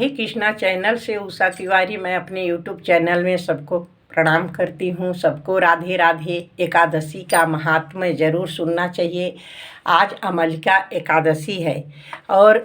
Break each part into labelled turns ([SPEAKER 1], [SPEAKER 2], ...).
[SPEAKER 1] हे Krishna channel से उषा तिवारी मैं अपने यूट्यूब चैनल में सबको प्रणाम करती हूँ। सबको राधे राधे। एकादशी का महात्म्य ज़रूर सुनना चाहिए। आज अमलिका एकादशी है और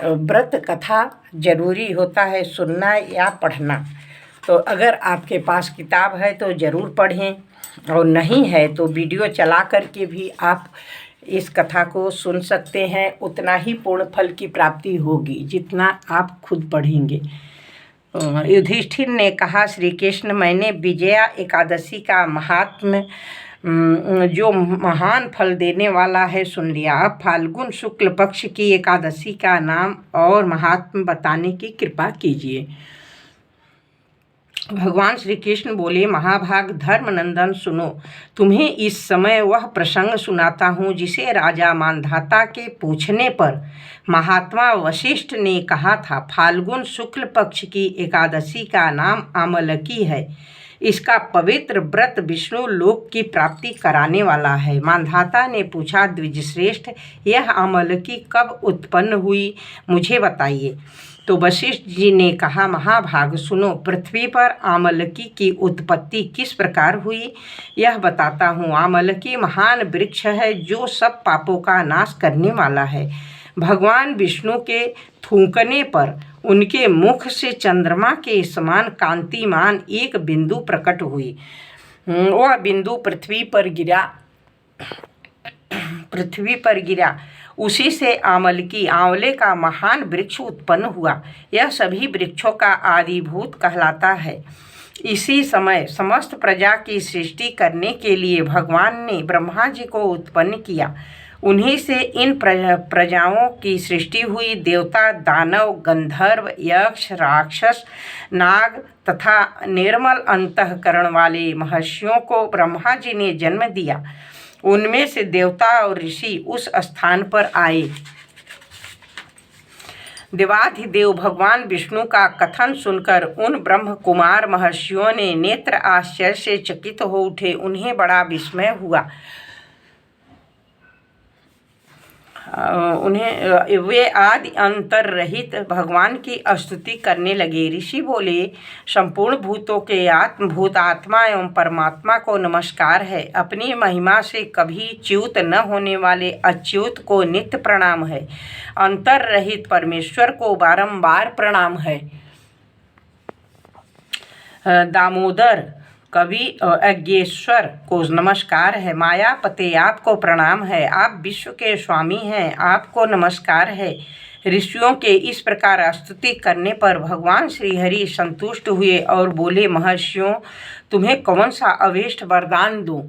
[SPEAKER 1] व्रत कथा ज़रूरी होता है सुनना या पढ़ना। तो अगर आपके पास किताब है तो ज़रूर पढ़ें और नहीं है तो वीडियो चला करके भी आप इस कथा को सुन सकते हैं। उतना ही पूर्ण फल की प्राप्ति होगी जितना आप खुद पढ़ेंगे। युधिष्ठिर ने कहा, श्री कृष्ण, मैंने विजया एकादशी का महात्म्य जो महान फल देने वाला है सुन लिया। अब फाल्गुन शुक्ल पक्ष की एकादशी का नाम और महात्म्य बताने की कृपा कीजिए। भगवान श्री कृष्ण बोले, महाभाग धर्मनंदन सुनो, तुम्हें इस समय वह प्रसंग सुनाता हूँ जिसे राजा मांधाता के पूछने पर महात्मा वशिष्ठ ने कहा था। फाल्गुन शुक्ल पक्ष की एकादशी का नाम आमलकी है। इसका पवित्र व्रत विष्णु लोक की प्राप्ति कराने वाला है। मांधाता ने पूछा, द्विजश्रेष्ठ, यह आमलकी कब उत्पन्न हुई, मुझे बताइए। तो वशिष्ठ जी ने कहा, महाभाग सुनो, पृथ्वी पर आमलकी की उत्पत्ति किस प्रकार हुई यह बताता हूँ। आमलकी महान वृक्ष है जो सब पापों का नाश करने वाला है। भगवान विष्णु के थूकने पर उनके मुख से चंद्रमा के समान कांतिमान एक बिंदु प्रकट हुई। वह बिंदु पृथ्वी पर गिरा। उसी से आमलकी, आंवले का महान वृक्ष उत्पन्न हुआ। यह सभी वृक्षों का आदिभूत कहलाता है। इसी समय समस्त प्रजा की सृष्टि करने के लिए भगवान ने ब्रह्मा जी को उत्पन्न किया। उन्हीं से इन प्रजाओं की सृष्टि हुई। देवता, दानव, गंधर्व, यक्ष, राक्षस, नाग तथा निर्मल अंतःकरण वाले महर्षियों को ब्रह्मा जी ने जन्म दिया। उनमें से देवता और ऋषि उस स्थान पर आए। देवाधिदेव भगवान विष्णु का कथन सुनकर उन ब्रह्म कुमार महर्षियों ने नेत्र आश्चर्य से चकित हो उठे। उन्हें बड़ा विस्मय हुआ। वे आदि अंतर रहित भगवान की स्तुति करने लगे। ऋषि बोले, संपूर्ण भूतों के आत्मभूत आत्मा एवं परमात्मा को नमस्कार है। अपनी महिमा से कभी च्युत न होने वाले अच्युत को नित्य प्रणाम है। अंतर रहित परमेश्वर को बारंबार प्रणाम है। दामोदर कवि अज्ञेश्वर को नमस्कार है। मायापते, आपको प्रणाम है। आप विश्व के स्वामी हैं, आपको नमस्कार है। ऋषियों के इस प्रकार स्तुति करने पर भगवान श्री हरि संतुष्ट हुए और बोले, महर्षियों, तुम्हें कौन सा अभीष्ट वरदान दूं?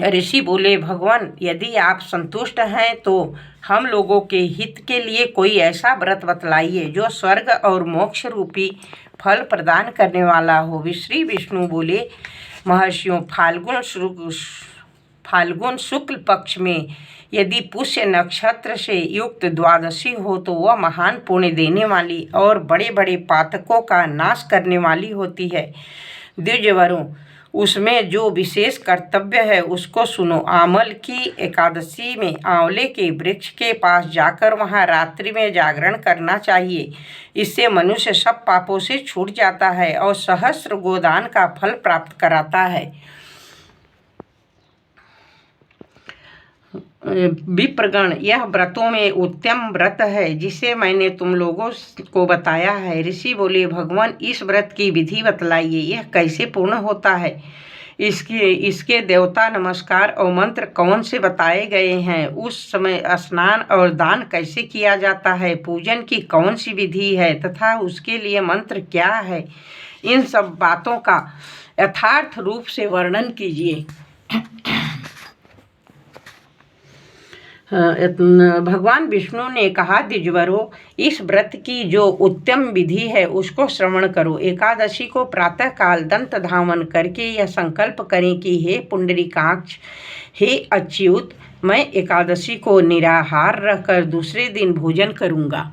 [SPEAKER 1] ऋषि बोले, भगवान, यदि आप संतुष्ट हैं तो हम लोगों के हित के लिए कोई ऐसा व्रत बतलाइए जो स्वर्ग और मोक्ष रूपी फल प्रदान करने वाला हो। श्री विष्णु बोले, महर्षियों, फाल्गुन शुक्ल पक्ष में यदि पुष्य नक्षत्र से युक्त द्वादशी हो तो वह महान पुण्य देने वाली और बड़े बड़े पातकों का नाश करने वाली होती है। द्विजवरों, उसमें जो विशेष कर्तव्य है उसको सुनो। आमल की एकादशी में आंवले के वृक्ष के पास जाकर वहां रात्रि में जागरण करना चाहिए। इससे मनुष्य सब पापों से छूट जाता है और सहस्त्र गोदान का फल प्राप्त कराता है। विप्रगण, यह व्रतों में उत्तम व्रत है जिसे मैंने तुम लोगों को बताया है। ऋषि बोले, भगवान, इस व्रत की विधि बतलाइए, यह कैसे पूर्ण होता है? इसके देवता नमस्कार और मंत्र कौन से बताए गए हैं? उस समय स्नान और दान कैसे किया जाता है? पूजन की कौन सी विधि है तथा उसके लिए मंत्र क्या है? इन सब बातों का यथार्थ रूप से वर्णन कीजिए। भगवान विष्णु ने कहा, द्विजवरों, इस व्रत की जो उत्तम विधि है उसको श्रवण करो। एकादशी को प्रातः काल दंत धावन करके यह संकल्प करें कि हे पुंडरीकाक्ष, हे अच्युत, मैं एकादशी को निराहार रहकर दूसरे दिन भोजन करूँगा।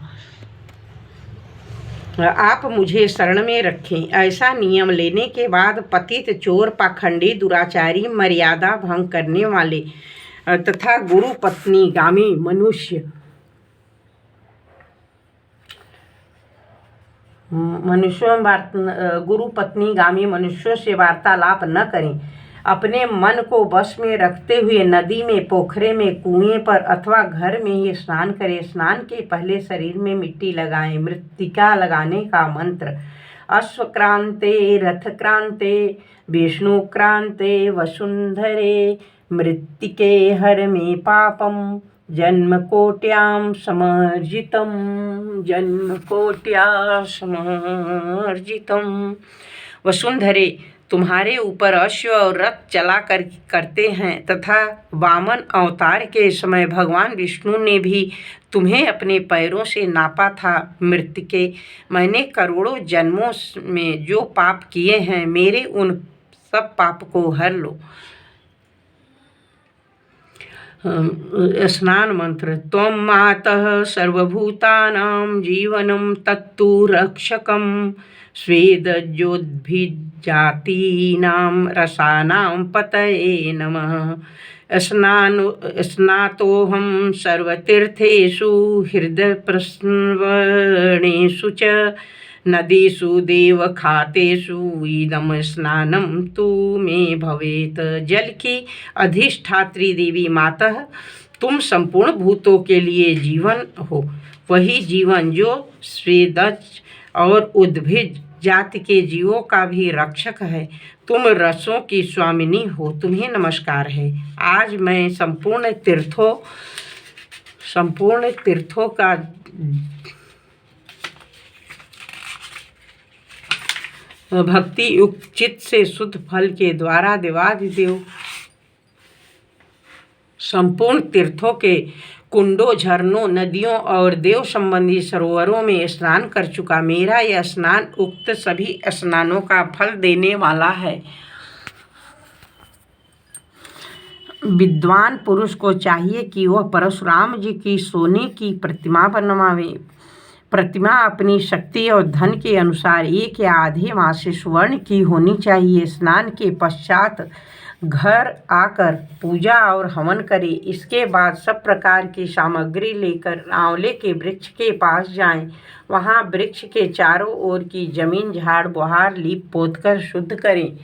[SPEAKER 1] आप मुझे शरण में रखें। ऐसा नियम लेने के बाद पतित, चोर, पाखंडी, दुराचारी, मर्यादा भंग करने वाले तथा गुरु पत्नी गामी मनुष्य गुरु पत्नी गामी मनुष्यों से वार्तालाप न करें। अपने मन को वश में रखते हुए नदी में, पोखरे में, कुएं पर अथवा घर में ही स्नान करें। स्नान के पहले शरीर में मिट्टी लगाएं। मृत्तिका लगाने का मंत्र: अश्वक्रांते रथक्रांते विष्णुक्रांते वसुंधरे मृत्तिके हर में पापम जन्मकोट्यां समर्जितम वसुंधरे, तुम्हारे ऊपर अश्व और रथ चला करते हैं तथा वामन अवतार के समय भगवान विष्णु ने भी तुम्हें अपने पैरों से नापा था। मृत्तिके, मैंने करोड़ों जन्मों में जो पाप किए हैं, मेरे उन सब पाप को हर लो। स्नान मंत्र: त्वं मातः सर्वभूतानां जीवनं तत्तु रक्षकं स्वेदज्योद्भिजातीनां रसानां पतये नमः। स्नातोऽहं सर्वतीर्थेषु हृदयप्रस्रवणेषु च नदीषु देवखातेषु इदं स्नानं तु मे भवेत्। जल की अधिष्ठात्री देवी माता, तुम संपूर्ण भूतों के लिए जीवन हो, वही जीवन जो स्वेदज और उद्भिज जाति के जीवों का भी रक्षक है। तुम रसों की स्वामिनी हो, तुम्हें नमस्कार है। आज मैं संपूर्ण तीर्थों का भक्ति युक्त चित्त से शुद्ध फल के द्वारा देवाधिदेव संपूर्ण तीर्थों के कुंडों, झरनों, नदियों और देव संबंधी सरोवरों में स्नान कर चुका। मेरा यह स्नान उक्त सभी स्नानों का फल देने वाला है। विद्वान पुरुष को चाहिए कि वह परशुराम जी की सोने की प्रतिमा बनवावे। प्रतिमा अपनी शक्ति और धन के अनुसार 1 या आधे मास से स्वर्ण की होनी चाहिए। स्नान के पश्चात घर आकर पूजा और हवन करें। इसके बाद सब प्रकार की सामग्री लेकर आंवले के वृक्ष के पास जाएं। वहां वृक्ष के चारों ओर की जमीन झाड़ बुहार लीप पोतकर शुद्ध करें।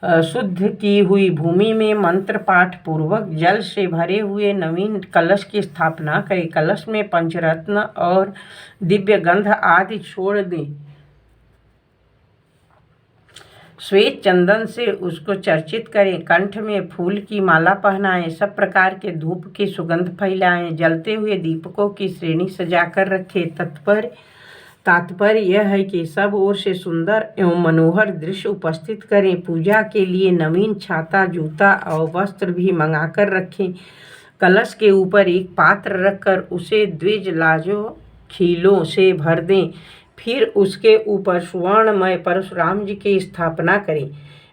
[SPEAKER 1] शुद्ध की हुई भूमि में मंत्र पाठ पूर्वक जल से भरे हुए नवीन कलश की स्थापना करें। कलश में पंचरत्न और दिव्य गंध आदि छोड़ दें। श्वेत चंदन से उसको चर्चित करें। कंठ में फूल की माला पहनाएं। सब प्रकार के धूप की सुगंध फैलाएं। जलते हुए दीपकों की श्रेणी सजाकर रखें। तात्पर्य यह है कि सब ओर से सुंदर एवं मनोहर दृश्य उपस्थित करें। पूजा के लिए नवीन छाता, जूता और वस्त्र भी मंगाकर रखें। कलश के ऊपर एक पात्र रखकर उसे द्विज लाजो खीलों से भर दें। फिर उसके ऊपर सुवर्णमय परशुराम जी की स्थापना करें।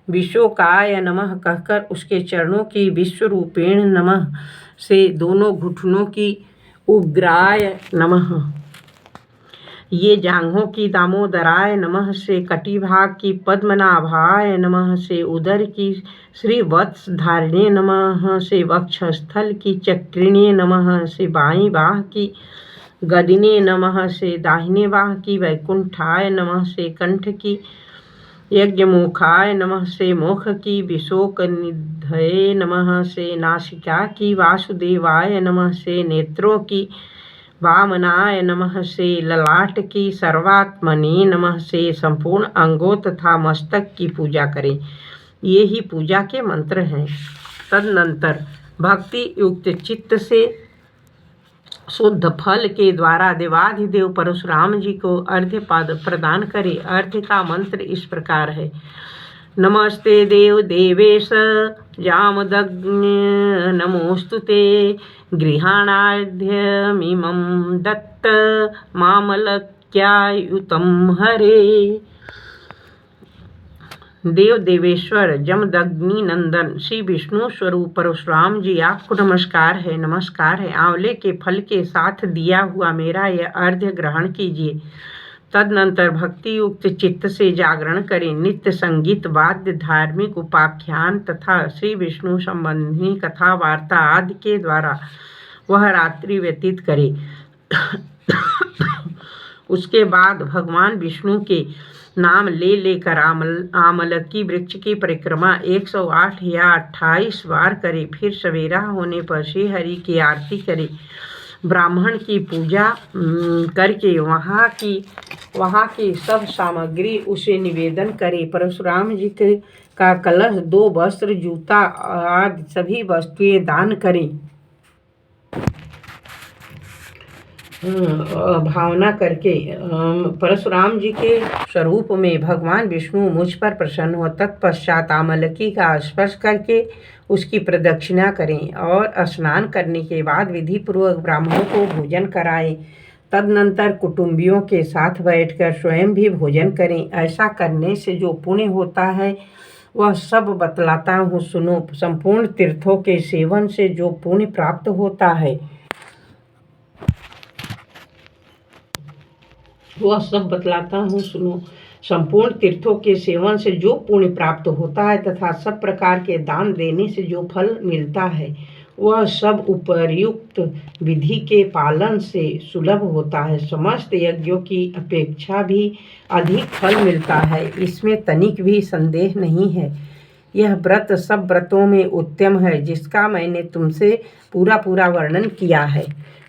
[SPEAKER 1] विश्वकाय नमः कहकर उसके चरणों की विश्वरूपेण नमः से दोनों घुटनों की उग्राय नमः, ये जांघों की दामोदराय नमः से, कटिभाग की पद्मनाभाय नमः से, उदर की श्रीवत्सधारिणे नमः से, वक्षस्थल की चक्रिणे नमः से, बाईं बाह की गदिने नमः से, दाहिने बाह की वैकुंठाय नमः से, कंठ की यज्ञमुखाय नमः से, मुख की विशोकनिधये नमः से, नासिका की वासुदेवाय नमः से, नेत्रों की वामनाय नमः से, ललाट की सर्वात्मने नमः से, संपूर्ण अंगों तथा मस्तक की पूजा करें। ये ही पूजा के मंत्र हैं। तदनंतर भक्ति युक्त चित्त से शुद्ध फल के द्वारा देवाधिदेव परशुराम जी को अर्घ्य प्रदान करें। अर्घ्य का मंत्र इस प्रकार है: नमस्ते देव देवेश जामदग्नि नमोस्तुते गृहाणाद्यमिमं दत्त मामलक्यायुतं हरे। देव देवेश्वर जमदग्नि नंदन श्री विष्णु स्वरूप परशुराम जी, आपको नमस्कार है, नमस्कार है। आंवले के फल के साथ दिया हुआ मेरा यह अर्घ्य ग्रहण कीजिए। तदनंतर भक्ति युक्त चित्त से जागरण करें। नित्य संगीत, वाद्य, धार्मिक उपाख्यान तथा श्री विष्णु संबंधी कथा वार्ता आदि के द्वारा वह रात्रि व्यतीत करे। उसके बाद भगवान विष्णु के नाम ले लेकर आमलकी वृक्ष की परिक्रमा 108 या 28 बार करे। फिर सवेरा होने पर श्री हरि की आरती करे। ब्राह्मण की पूजा करके वहाँ की सब सामग्री उसे निवेदन करे। परशुराम जी के का कलश, 2 वस्त्र, जूता आदि सभी वस्तुएं दान करें। भावना करके परशुराम जी के स्वरूप में भगवान विष्णु मुझ पर प्रसन्न हो। तत्पश्चात आमलकी का स्पर्श करके उसकी प्रदक्षिणा करें और स्नान करने के बाद विधि पूर्वक ब्राह्मणों को भोजन कराएं। तदनंतर कुटुंबियों के साथ बैठकर स्वयं भी भोजन करें। ऐसा करने से जो पुण्य होता है वह सब बतलाता हूँ, सुनो। संपूर्ण तीर्थों के सेवन से जो पुण्य प्राप्त होता है वह सब बतलाता हूँ, सुनो। संपूर्ण तीर्थों के सेवन से जो पुण्य प्राप्त होता है तथा सब प्रकार के दान देने से जो फल मिलता है वह सब उपर्युक्त विधि के पालन से सुलभ होता है। समस्त यज्ञों की अपेक्षा भी अधिक फल मिलता है, इसमें तनिक भी संदेह नहीं है। यह व्रत सब व्रतों में उत्तम है, जिसका मैंने तुमसे पूरा वर्णन किया है।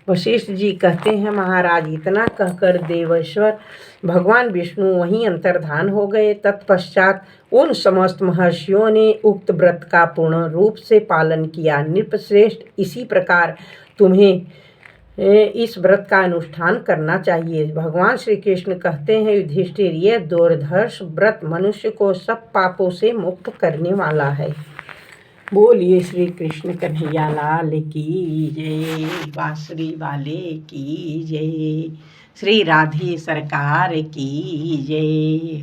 [SPEAKER 1] वशिष्ठ जी कहते हैं, महाराज, इतना कहकर देवेश्वर भगवान विष्णु वहीं अंतर्धान हो गए। तत्पश्चात उन समस्त महर्षियों ने उक्त व्रत का पूर्ण रूप से पालन किया। नृपश्रेष्ठ, इसी प्रकार तुम्हें इस व्रत का अनुष्ठान करना चाहिए। भगवान श्री कृष्ण कहते हैं, युधिष्ठिर, यह दुर्धर्ष व्रत मनुष्य को सब पापों से मुक्त करने वाला है। बोलिए श्री कृष्ण कन्हैया लाल की जय, बांसुरी वाले की जय, श्री राधे सरकार की जय।